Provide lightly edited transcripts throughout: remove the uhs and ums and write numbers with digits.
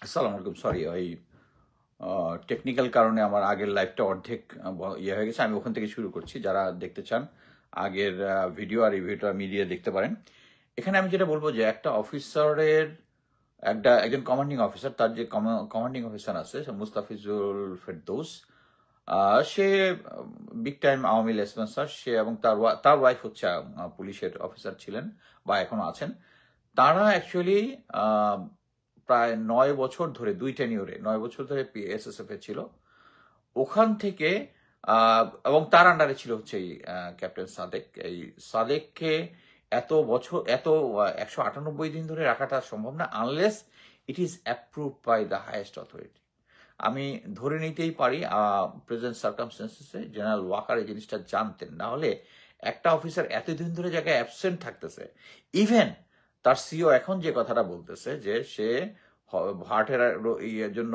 আসসালামু আলাইকুম। সরি, ওই টেকনিক্যাল কারণে আমার আগের লাইভটা অর্ধেক ইয়ে হয়ে গেছে। আমি ওখান থেকে শুরু করছি। যারা দেখতে চান আগের ভিডিও আর এই ভিডিওটা মিলিয়ে দেখতে পারেন। এখানে আমি যেটা বলবো যে একটা অফিসারের একজন কমান্ডিং অফিসার, তার যে কমান্ডিং অফিসার আছে মুস্তাফিজুল ফেরদৌস, সে বিগ টাইম আওয়ামী লেসপন্সার। সে এবং তার ওয়াইফ হচ্ছে পুলিশের অফিসার ছিলেন বা এখনো আছেন। তারা অ্যাকচুয়ালি প্রায় 9 বছর ধরে, 2 টেনিউরে 9 বছর ধরে এসএসএফ এ ছিল। ওখান থেকে এবং তার আন্ডারে ছিল হচ্ছে এই ক্যাপ্টেন সাদেক। এই সাদেককে এত বছর, 198 দিন ধরে রাখাটা সম্ভব না unless it is approve by the highest authority. আমি ধরে নিতেই পারি প্রেজেন্ট সার্কামস্টেন্সেসে জেনারেল ওয়াকার এই জিনিসটা জানতেন, না হলে একটা অফিসার এতদিন ধরে জায়গায় অ্যাবসেন্ট থাকতেছে। ইভেন তার সিও এখন যে কথাটা বলতেছে যে সে হার্টের ইয়ের জন্য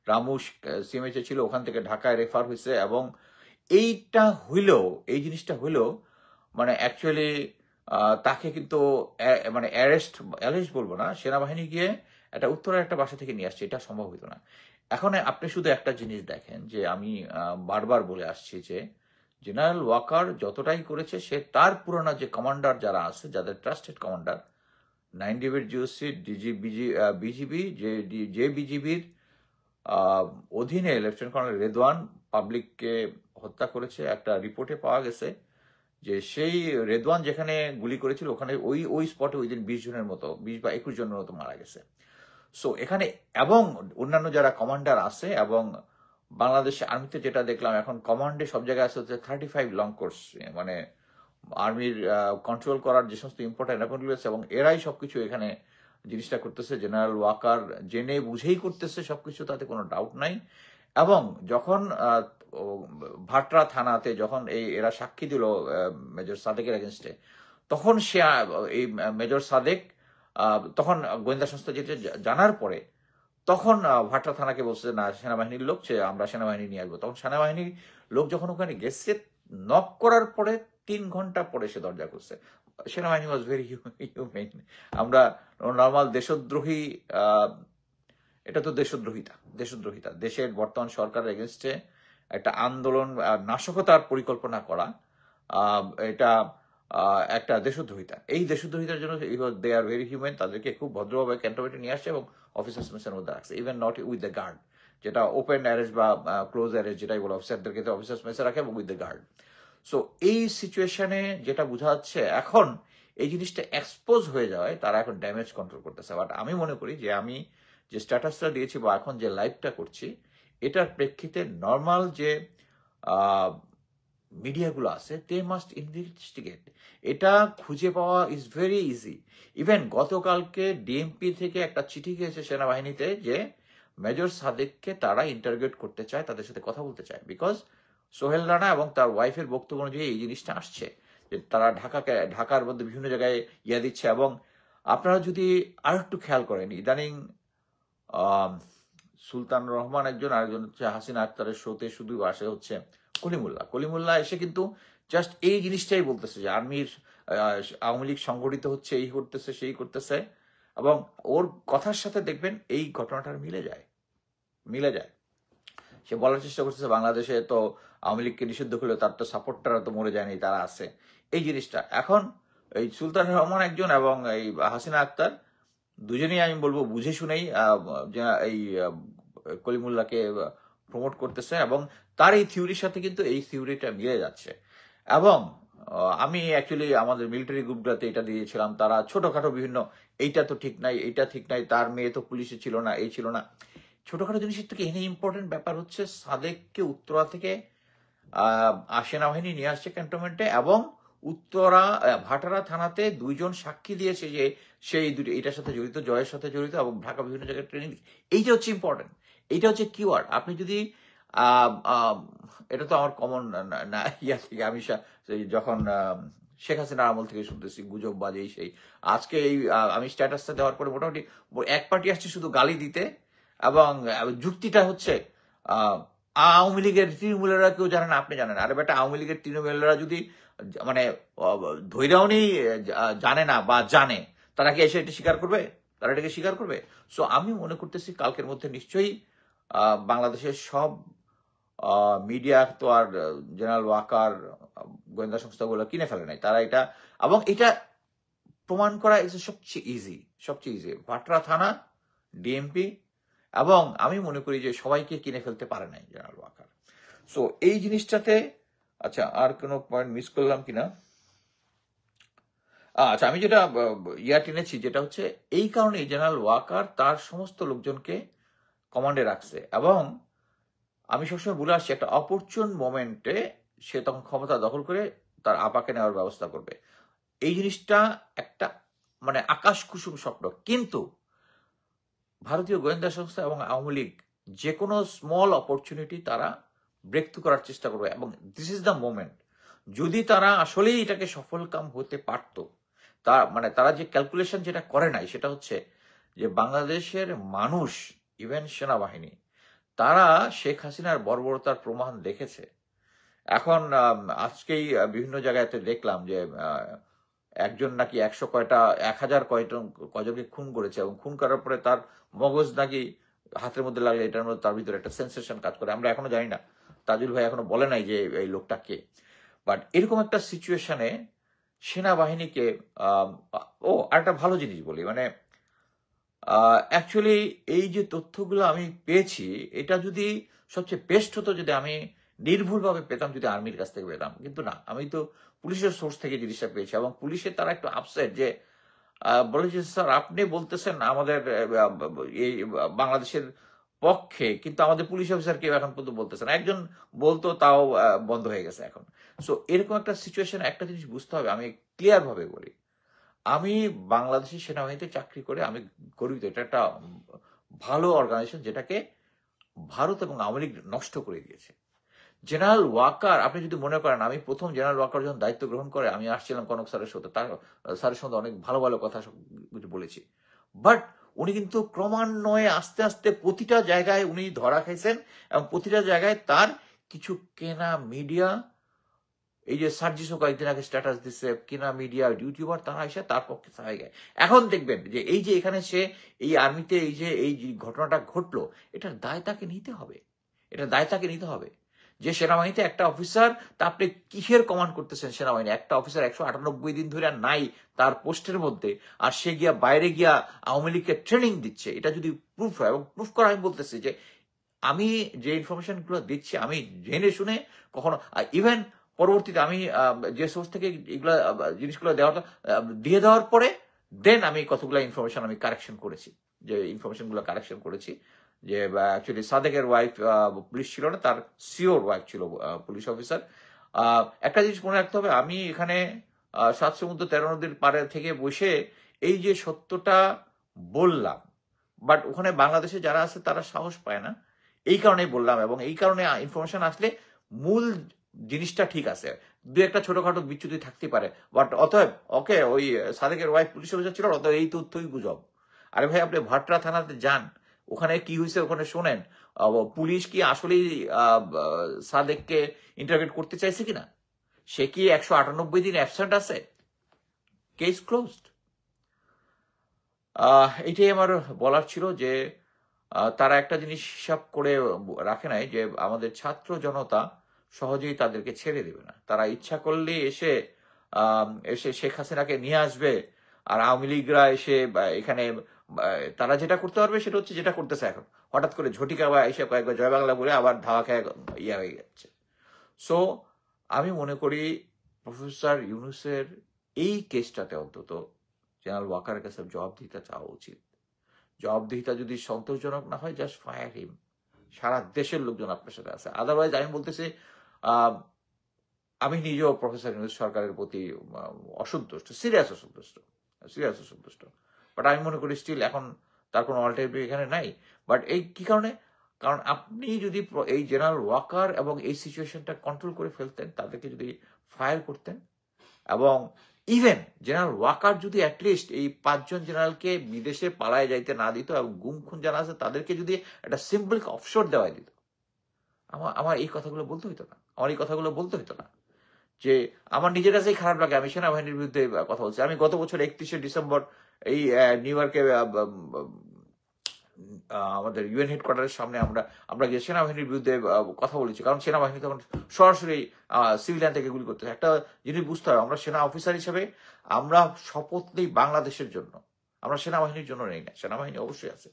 রামুস সিএমএইচে ছিল, ওখান থেকে ঢাকায় রেফার হয়েছে। এবং এই জিনিসটা হইলেও মানে অ্যাকচুয়ালি তাকে কিন্তু মানে অ্যারেস্ট বলবো না, সেনাবাহিনী গিয়ে একটা উত্তরের একটা বাসা থেকে নিয়ে আসছে, এটা সম্ভব হইতো না। এখন আপনি শুধু একটা জিনিস দেখেন যে আমি বারবার বলে আসছি যে জেনারেল ওয়াকার যতটাই করেছে, সে তার পুরোনো যে কমান্ডার যারা আছে, যাদের ট্রাস্টেড কমান্ডার 9 ডিভির জিওসি বিজিবি, যে বিজিবির অধীনে লেফটেন্যান্ট কর্নেল রেদওয়ান পাবলিককে হত্যা করেছে। একটা রিপোর্টে পাওয়া গেছে যে সেই রেদওয়ান যেখানে গুলি করেছিল ওখানে ওই স্পটে ওই দিন 20 জনের মতো, 20 বা 21 জনের মতো মারা গেছে। সো এখানে এবং অন্যান্য যারা কমান্ডার আছে, এবং বাংলাদেশ আর্মিতে যেটা দেখলাম এখন কমান্ডে সব জায়গায় আছে হচ্ছে 35 লং কোর্স, মানে আর্মির কন্ট্রোল করার যে সমস্ত ইম্পর্টেন্ট অ্যাপয়েন্টমেন্ট আছে, এবং এরাই সবকিছু এখানে জিনিসটা করতেছে। জেনারেল ওয়াকার জেনে বুঝেই করতেছে সবকিছু, তাতে কোনো ডাউট নাই। এবং যখন ভাটরা থানাতে যখন এরা সাক্ষী দিল মেজর সাদেকের এগেনস্টে, তখন সে এই মেজর সাদেক তখন গোয়েন্দা সংস্থা যেটা জানার পরে তখন ভাটরা থানাকে বলছে না, সেনাবাহিনীর লোক, আমরা সেনাবাহিনী নিয়ে আসবো। তখন সেনাবাহিনীর লোক যখন ওখানে গেছে, নক করার পরে 3 ঘন্টা পরে সে দরজা করছে। সেনাবাহিনী ওয়াজ ভেরি হিউম্যান। আমরা নর্মাল দেশদ্রোহী, এটা তো দেশদ্রোহিতা, দেশের বর্তমান সরকারের এগেনস্টে একটা আন্দোলন, নাশকতার পরিকল্পনা করা, এটা একটা দেশদ্রোহিতা। এই দেশদ্রোহিতার জন্য দে আর ভেরি হিউম্যান। তাদেরকে খুব ভদ্রভাবে ক্যান্টনমেন্টে নিয়ে আসছে এবং অফিসার্স মেসের মধ্যে রাখছে, even not with the guard, যেটা ওপেন অ্যারেস্ট বা ক্লোজ অ্যারেস্ট যেটাই বলে, অফিসারদেরকে অফিসার্স মেসে রাখে এবং উইথ দ্য গার্ড। সো এই সিচুয়েশনে যেটা বোঝা যাচ্ছে, এখন এই জিনিসটা এক্সপোজ হয়ে যাওয়ায় তারা এখন ড্যামেজ কন্ট্রোল করতেছে। বাট আমি মনে করি যে আমি যে স্ট্যাটাসটা দিয়েছি বা এখন যে লাইভটা করছি, এটার প্রেক্ষিতে নর্মাল যে মিডিয়াগুলো আছে, দে মাস্ট ইনভেস্টিগেট। এটা খুঁজে পাওয়া ইজ ভেরি ইজি। ইভেন গতকালকে ডিএমপি থেকে একটা চিঠি গিয়েছে সেনাবাহিনীতে যে মেজর সাদেককে তারা ইন্টারোগেট করতে চায়, তাদের সাথে কথা বলতে চায়। বিকজ সোহেল রানা এবং তার ওয়াইফের বক্তব্য অনুযায়ী এই জিনিসটা আসছে যে তারা ঢাকার মধ্যে বিভিন্ন জায়গায় ইয়া দিচ্ছে। এবং আপনারা যদি আর একটু খেয়াল করেন, ইদানিং সুলতান রহমান একজন, আরেকজন হচ্ছে হাসিনা আক্তারের শোতে শুধু আসে হচ্ছে কলিমুল্লাহ এসে কিন্তু জাস্ট এই জিনিসটাই বলতেছে যে আওয়ামী লীগ সংগঠিত হচ্ছে, এই করতেছে সেই করতেছে। এবং ওর কথার সাথে দেখবেন এই ঘটনাটার মিলে যায়। সে বলার চেষ্টা করতেছে বাংলাদেশে তো আওয়ামী লীগকে নিষিদ্ধ করলে তার তো সাপোর্টাররা তো মরে যায়নি, তারা আছে। এই জিনিসটা এখন এই সুলতান রহমান একজন এবং এই হাসিনা আক্তার দুজনেই আমি বলবো বুঝে শুনেই এই কলিমুল্লাহকে প্রমোট করতেছে, এবং তার এই থিওরির সাথে কিন্তু এই থিওরিটা মিলে যাচ্ছে। এবং আমি অ্যাকচুয়ালি আমাদের মিলিটারি গ্রুপটাতে এটা দিয়েছিলাম, তারা ছোটখাটো বিভিন্ন এইটা তো ঠিক নাই, এইটা ঠিক নাই, তার মেয়ে তো পুলিশে ছিল না, এই ছিল না, ছোটখাটো জিনিসের থেকে এনে ইম্পর্টেন্ট ব্যাপার হচ্ছে সাদেককে উত্তরা থেকে সেনাবাহিনী নিয়ে আসছে ক্যান্টনমেন্টে, এবং উত্তরা ভাটারা থানাতে 2 জন সাক্ষী দিয়েছে যে সেই দুটো এটার সাথে জড়িত, জয়ের সাথে জড়িত, এবং ঢাকা বিভিন্ন জায়গায় ট্রেনিং। এইটা হচ্ছে ইম্পর্টেন্ট, এইটা হচ্ছে কিওয়ার্ড। আপনি যদি এটা তো আমার কমন না ইয়া থেকে আমি যখন শেখ হাসিনার আমল থেকে শুনতেছি গুজব বাজেই সেই। আজকে এই আমি স্ট্যাটাসটা দেওয়ার পরে মোটামুটি এক পার্টি আসছে শুধু গালি দিতে, এবং যুক্তিটা হচ্ছে আওয়ামী লীগের তৃণমূলেরা কেউ জানে না, আপনি জানেন। আরে বেটা, আওয়ামী লীগের তৃণমূলেরা যদি মানে ধৈর্যও নেই, জানে না বা জানে, তারা কি এসে এটা স্বীকার করবে? তারা এটাকে স্বীকার করবে? সো আমি মনে করতেছি কালকের মধ্যে নিশ্চয়ই বাংলাদেশের সব মিডিয়া তো আর জেনারেল ওয়াকার গোয়েন্দা সংস্থাগুলো কিনে ফেলে নাই। তারা এটা, এবং এটা প্রমাণ করা সবচেয়ে ইজি ভাটরা থানা, ডিএমপি, এবং আমি মনে করি যে সবাইকে কিনে ফেলতে পারে নাই জেনারেল ওয়াকার। সো এই জিনিসটাতে, আচ্ছা আর কোনো পয়েন্ট মিস করলাম কিনা? আচ্ছা, আমি যেটা টেনেছি যেটা হচ্ছে এই কারণে জেনারেল ওয়াকার তার সমস্ত লোকজনকে কমান্ডে রাখছে, এবং আমি সবসময় বলে আসছি একটা অপরচুন মোমেন্টে সে তখন ক্ষমতা দখল করে তার আপাকে নেওয়ার ব্যবস্থা করবে। এই জিনিসটা একটা মানে আকাশ কুসুম স্বপ্ন, কিন্তু ভারতীয় গোয়েন্দা সংস্থা এবং আওয়ামী লীগ যে কোনো স্মল অপরচুনিটি তারা ব্রেক থ্রু করার চেষ্টা করবে, এবং দিস ইজ দ্য মোমেন্ট। যদি তারা আসলেই এটাকে সফলকাম হতে পারত, তা মানে তারা যে ক্যালকুলেশন যেটা করে নাই সেটা হচ্ছে যে বাংলাদেশের মানুষ, ইভেন সেনাবাহিনী, তারা শেখ হাসিনার বর্বরতার প্রমাণ দেখেছে। এখন আজকেই বিভিন্ন জায়গায় দেখলাম যে একজন নাকি 100 কয়টা 1000 কয়জনকে খুন করেছে, এবং খুন করার পরে তার মগজ নাকি হাতের মধ্যে লাগলে এটার মধ্যে তার ভিতরে একটা সেন্সেশন কাজ করে। আমরা এখনো জানি না, তাজুল ভাই এখনো বলে নাই যে এই লোকটা কে। বাট এরকম একটা সিচুয়েশনে সেনাবাহিনীকে আরেকটা ভালো জিনিস বলি, মানে অ্যাকচুয়ালি এই যে তথ্যগুলো আমি পেয়েছি, এটা যদি সবচেয়ে বেস্ট হতো যদি আমি নির্ভুলভাবে পেতাম, যদি আর্মির কাছ থেকে পেতাম, কিন্তু না, আমি তো পুলিশের সোর্স থেকে জিনিসটা পেয়েছি। এবং পুলিশের তারা একটু আপসেট যে বলেছে, স্যার আপনি বলতেছেন আমাদের এই বাংলাদেশের পক্ষে, কিন্তু আমাদের পুলিশ অফিসার কেউ এখন পর্যন্ত বলতেছেন, একজন বলতো তাও বন্ধ হয়ে গেছে এখন। সো এরকম একটা সিচুয়েশন, একটা জিনিস বুঝতে হবে, আমি ক্লিয়ার ভাবে বলি, আমি বাংলাদেশের সেনাবাহিনীতে চাকরি করে আমি গর্বিত। এটা একটা ভালো অর্গানাইজেশন যেটাকে ভারত এবং আওয়ামী লীগ নষ্ট করে দিয়েছে। জেনারেল ওয়াকার, আপনি যদি মনে করেন আমি প্রথম জেনারেল ওয়াকার যখন দায়িত্ব গ্রহণ করে আমি আসছিলাম কনক স্যারের সাথে, তার স্যারের সঙ্গে অনেক ভালো ভালো কথা বলেছি, বাট উনি কিন্তু ক্রমান্বয়ে আস্তে আস্তে প্রতিটা জায়গায় উনি ধরা খাইছেন, এবং প্রতিটা জায়গায় তার কিছু কেনা মিডিয়া, এই যে সার্জিসও কয়েকদিন আগে স্ট্যাটাস দিচ্ছে, কিনা মিডিয়া ইউটিউবার তারা এসে তার পক্ষে সহায় গায়। এখন দেখবেন যে এই যে এখানে সে এই আর্মিতে এই যে ঘটনাটা ঘটলো, এটার দায় তাকে নিতে হবে, এটার দায় তাকে নিতে হবে। যে সেনাবাহিনীতে একটা অফিসার, তা আপনি কিসের কমান্ড করতেছেন সেনাবাহিনী? একটা অফিসার 198 দিন ধরে নাই তার পোস্টের মধ্যে, আর সে গিয়া বাইরে গিয়া আওয়ামী লীগকে ট্রেনিং দিচ্ছে। এটা যদি প্রুফ হয়, এবং প্রুফ করা, আমি বলতেছি যে আমি যে ইনফরমেশন গুলো দিচ্ছি আমি জেনে শুনে কখনো, ইভেন পরবর্তীতে আমি যে সোর্স থেকে এগুলা জিনিসগুলো দিয়ে দেওয়ার পরে দেন আমি কতগুলো ইনফরমেশন আমি কারেকশন করেছি, যে ইনফরমেশন গুলো কারেকশন করেছি। যে অ্যাকচুয়ালি সাদেকের ওয়াইফ পুলিশ ছিল না, তার সিওর ওয়াইফ ছিল পুলিশ অফিসার। একটা জিনিস মনে রাখতে হবে, আমি এখানে 7 সমুদ্র 13 নদীর পারে থেকে বসে এই যে সত্যটা বললাম, বাট ওখানে বাংলাদেশে যারা আছে তারা সাহস পায় না, এই কারণেই বললাম। এবং এই কারণে ইনফরমেশন আসলে মূল জিনিসটা ঠিক আছে, দু একটা ছোটখাটো বিচ্যুতি থাকতে পারে, বাট অতএব ওকে ওই সাদেকের ওয়াইফ পুলিশ অফিসার ছিল, অতএব এই তথ্যই গুজব। আরে ভাই, আপনি ভাটরা থানাতে যান, ওখানে কি হয়েছে ওখানে শোনেন, পুলিশ কি আসলেই সাদেককে ইন্টারোগেট করতে চাইছে কিনা, সে কি 198 দিন অ্যাবসেন্ট আছে, কেস ক্লোজড। এটাই আমার বলার ছিল, যে তারা একটা জিনিস হিসাব করে রাখে নাই, যে আমাদের ছাত্র জনতা সহজেই তাদেরকে ছেড়ে দেবে না। তারা ইচ্ছা করলে এসে শেখ হাসিনাকে নিয়ে আসবে, আর আওয়ামী লীগরা এসে এখানে তারা যেটা করতে পারবে সেটা হচ্ছে যেটা করতেছে এখন, হঠাৎ করে ঝটিকা বা এসে কয়েকবার জয় বাংলা বলে আবার ধাওয়া খেয়ে ইয়া হয়ে যাচ্ছে। সো আমি মনে করি প্রফেসর ইউনূসের এই কেসটাতে অন্তত জেনারেল ওয়াকারের কাছে জবাবদিহিতা চাওয়া উচিত। জবাবদিহিতা যদি সন্তোষজনক না হয়, জাস্ট ফায়ার হিম। সারা দেশের লোকজন আপনার সাথে আছে। আদারওয়াইজ আমি বলতেছি, আমি নিজেও প্রফেসর ইউনূস সরকারের প্রতি অসন্তুষ্ট, সিরিয়াস অসন্তুষ্ট। বাট আমি মনে করি স্টিল এখন তার কোনো অল্টারনেটিভ এখানে নাই। বাট এই কি কারণে? কারণ আপনি যদি এই জেনারেল ওয়াকার এবং এই সিচুয়েশনটা কন্ট্রোল করে ফেলতেন, তাদেরকে যদি ফায়ার করতেন, এবং ইভেন জেনারেল ওয়াকার যদি অ্যাটলিস্ট এই 5 জন জেনারেলকে বিদেশে পালায় যাইতে না দিত, এবং গুম খুন যারা আছে তাদেরকে যদি একটা সিম্পল অফশোর দেওয়া দিত, আমার এই কথাগুলো বলতে হইতো না। যে আমার নিজের কাছেই খারাপ লাগে, আমি সেনাবাহিনীর বিরুদ্ধে কথা বলছি। আমি গত বছর 31শে ডিসেম্বর এই নিউ ইয়র্কে আমাদের ইউএন হেডকোয়ার্টারের সামনে আমরা গিয়ে সেনাবাহিনীর বিরুদ্ধে কথা বলেছি, কারণ সেনাবাহিনী তখন সরাসরি সিভিলিয়ান থেকে গুলি করতে। একটা জিনিস বুঝতে হবে, আমরা সেনা অফিসার হিসেবে আমরা শপথ নিই বাংলাদেশের জন্য, আমরা সেনাবাহিনীর জন্য নেই না। সেনাবাহিনী অবশ্যই আছে।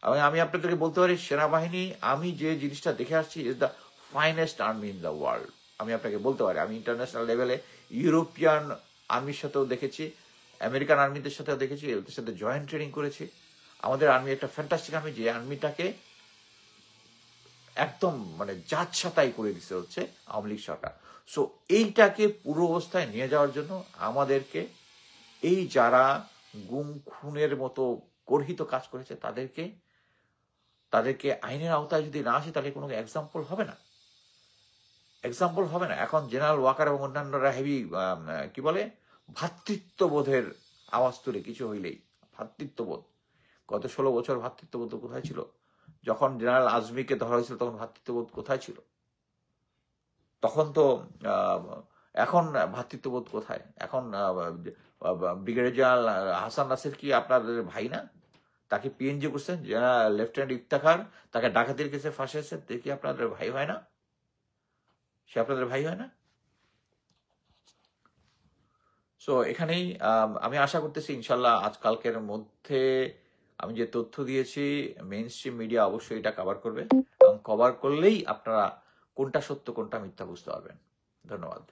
এবং আমি আপনাদেরকে বলতে পারি, সেনাবাহিনী আমি যে জিনিসটা দেখে আসছি is the finest army in the world. আমি আপনাকে বলতে পারি, আমি ইন্টারন্যাশনাল লেভেলে ইউরোপিয়ান আর্মির সাথেও দেখেছি, আমেরিকান আর্মিদের সাথেও দেখেছি, এদের সাথে জয়েন্ট ট্রেনিং করেছি। আমাদের আর্মি একটা ফ্যান্টাস্টিক আর্মি, যে আর্মিটাকে একদম মানে যাচ্ছাতাই করে দিচ্ছে হচ্ছে আওয়ামী লীগ সরকার। সো এইটাকে পুরো অবস্থায় নিয়ে যাওয়ার জন্য আমাদেরকে এই যারা গুম খুনের মতো গর্হিত কাজ করেছে তাদেরকে আইনের আওতায় যদি না আসে তাহলে কোনো এক্সাম্পল হবে না, এক্সাম্পল হবে না। এখন জেনারেল ওয়াকার এবং অন্যান্যরা হেভি কি বলে ভ্রাতৃত্ববোধের আওয়াজ তুলে কিছু হইলেই, ভ্রাতৃত্ববোধ। গত 16 বছর ভ্রাতৃত্ববোধ কোথায় ছিল? যখন জেনারেল আজমিকে ধরা হয়েছিল তখন ভ্রাতৃত্ববোধ কোথায় ছিল? তখন তো এখন ভ্রাতৃত্ববোধ কোথায়? এখন ব্রিগেডিয়ার জেনারেল হাসান নাসির কি আপনাদের ভাই না? তাকে পিএনজি করছেন লেফটেন্যান্ট ইফতেখার, তাকে ডাকাতির কেসে ফাঁসিয়েছেন, দেখি আপনাদের ভাই হয় না? সে আপনাদের ভাই হয় না? সো এখানেই আমি আশা করতেছি ইনশাল্লাহ আজকালকের মধ্যে আমি যে তথ্য দিয়েছি মেইন স্ট্রিম মিডিয়া অবশ্যই এটা কভার করবে, এবং কভার করলেই আপনারা কোনটা সত্য কোনটা মিথ্যা বুঝতে পারবেন। ধন্যবাদ।